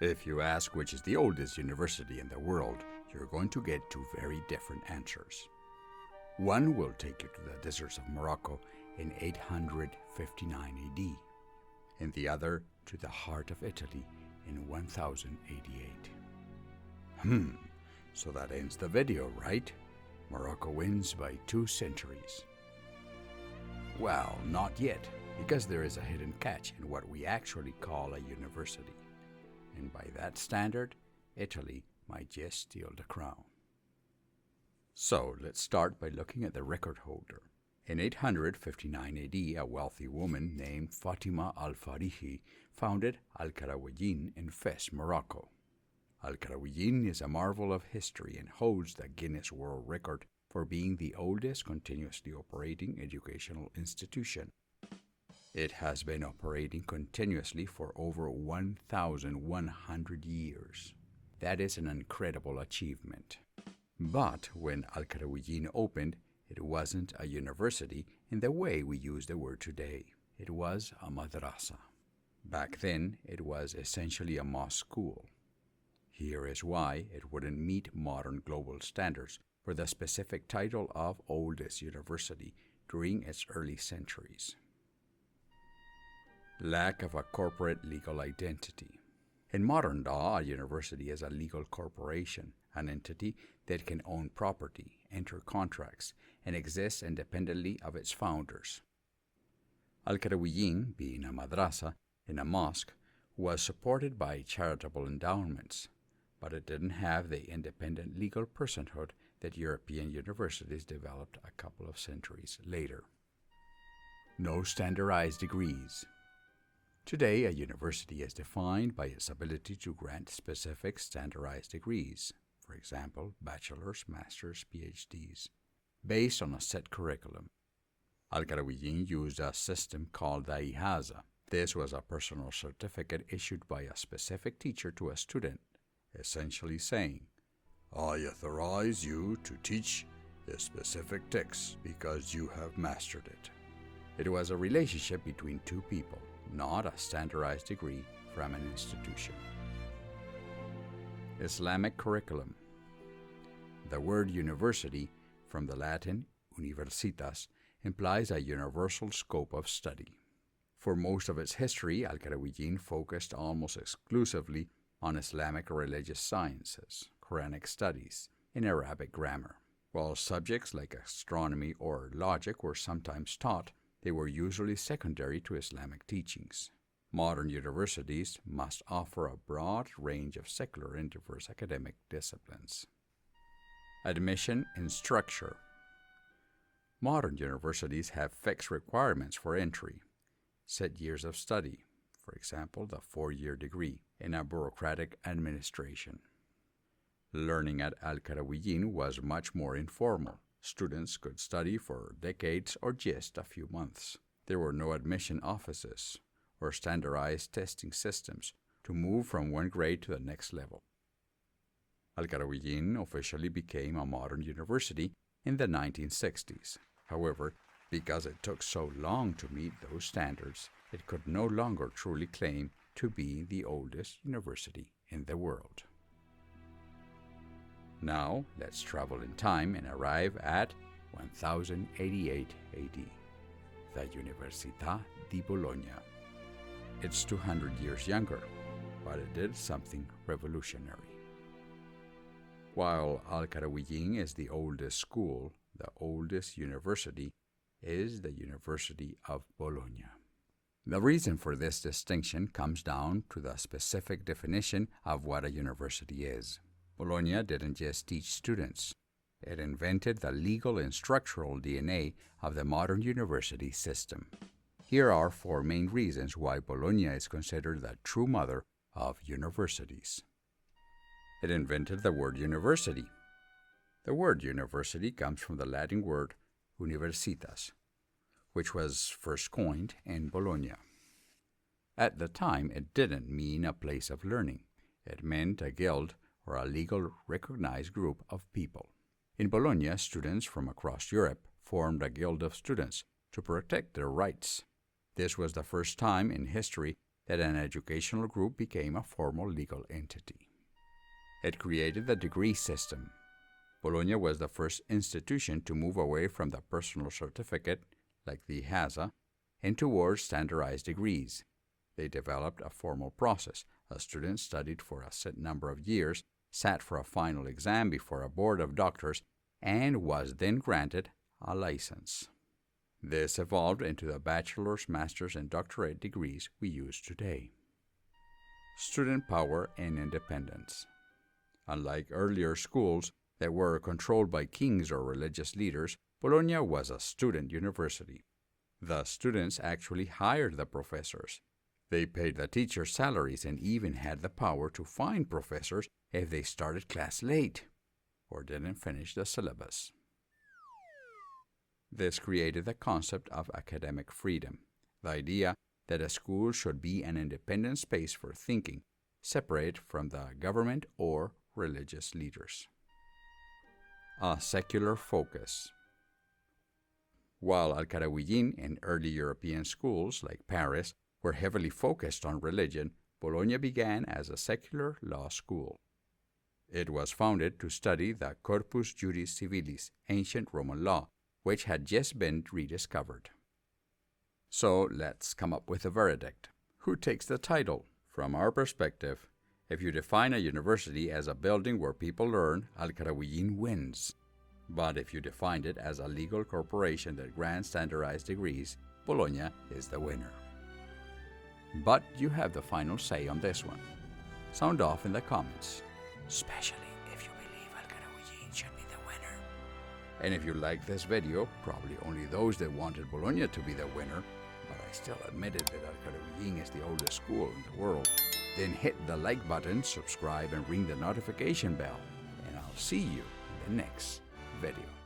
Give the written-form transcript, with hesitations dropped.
If you ask which is the oldest university in the world, you're going to get two very different answers. One will take you to the deserts of Morocco in 859 AD, and the other to the heart of Italy in 1088. So that ends the video, right? Morocco wins by 2 centuries. Well, not yet, because there is a hidden catch in what we actually call a university. And by that standard, Italy might just steal the crown. So let's start by looking at the record holder. In 859 AD, a wealthy woman named Fatima Al-Farihi founded Al-Qarawiyyin in Fez, Morocco. Al-Qarawiyyin is a marvel of history and holds the Guinness World Record for being the oldest continuously operating educational institution. It has been operating continuously for over 1,100 years. That is an incredible achievement. But when Al-Qarawiyyin opened, it wasn't a university in the way we use the word today. It was a madrasa. Back then, it was essentially a mosque school. Here is why it wouldn't meet modern global standards for the specific title of oldest university during its early centuries. Lack of a corporate legal identity. In modern law, a university is a legal corporation, an entity that can own property, enter contracts, and exist independently of its founders. Al-Qarawiyyin, being a madrasa and a mosque, was supported by charitable endowments, but it didn't have the independent legal personhood that European universities developed a couple of centuries later. No standardized degrees. Today, a university is defined by its ability to grant specific standardized degrees, for example, bachelor's, master's, PhDs, based on a set curriculum. Al-Qarawiyyin used a system called the Ijaza. This was a personal certificate issued by a specific teacher to a student, essentially saying, "I authorize you to teach this specific text because you have mastered it." It was a relationship between two people, not a standardized degree from an institution. Islamic curriculum. The word university, from the Latin universitas, implies a universal scope of study. For most of its history, Al-Qarawiyyin focused almost exclusively on Islamic religious sciences, Quranic studies, and Arabic grammar. While subjects like astronomy or logic were sometimes taught, they were usually secondary to Islamic teachings. Modern universities must offer a broad range of secular and diverse academic disciplines. Admission and structure. Modern universities have fixed requirements for entry, set years of study, for example, the 4-year degree, and a bureaucratic administration. Learning at Al-Qarawiyyin was much more informal. Students could study for decades or just a few months. There were no admission offices or standardized testing systems to move from one grade to the next level. Al-Qarawiyyin officially became a modern university in the 1960s. However, because it took so long to meet those standards, it could no longer truly claim to be the oldest university in the world. Now, let's travel in time and arrive at 1088 AD, the Università di Bologna. It's 200 years younger, but it did something revolutionary. While Al-Qarawiyyin is the oldest school, the oldest university is the University of Bologna. The reason for this distinction comes down to the specific definition of what a university is. Bologna didn't just teach students. It invented the legal and structural DNA of the modern university system. Here are 4 main reasons why Bologna is considered the true mother of universities. It invented the word university. The word university comes from the Latin word universitas, which was first coined in Bologna. At the time, it didn't mean a place of learning. It meant a guild or a legal recognized group of people. In Bologna, students from across Europe formed a guild of students to protect their rights. This was the first time in history that an educational group became a formal legal entity. It created the degree system. Bologna was the first institution to move away from the personal certificate, like the HAZA, and towards standardized degrees. They developed a formal process. A student studied for a set number of years, sat for a final exam before a board of doctors, and was then granted a license. This evolved into the bachelor's, master's, and doctorate degrees we use today. Student power and independence. Unlike earlier schools that were controlled by kings or religious leaders, Bologna was a student university. The students actually hired the professors. They paid the teachers' salaries and even had the power to fine professors if they started class late or didn't finish the syllabus. This created the concept of academic freedom, the idea that a school should be an independent space for thinking, separate from the government or religious leaders. A secular focus. While Al-Qarawiyyin and early European schools like Paris were heavily focused on religion, Bologna began as a secular law school. It was founded to study the Corpus Juris Civilis, ancient Roman law, which had just been rediscovered. So let's come up with a verdict. Who takes the title? From our perspective, if you define a university as a building where people learn, Al-Qarawiyyin wins. But if you defined it as a legal corporation that grants standardized degrees, Bologna is the winner. But you have the final say on this one. Sound off in the comments, especially if you believe Al-Qarawiyyin should be the winner. And if you like this video, probably only those that wanted Bologna to be the winner, but I still admitted that Al-Qarawiyyin is the oldest school in the world, then hit the like button, subscribe, and ring the notification bell, and I'll see you in the next video.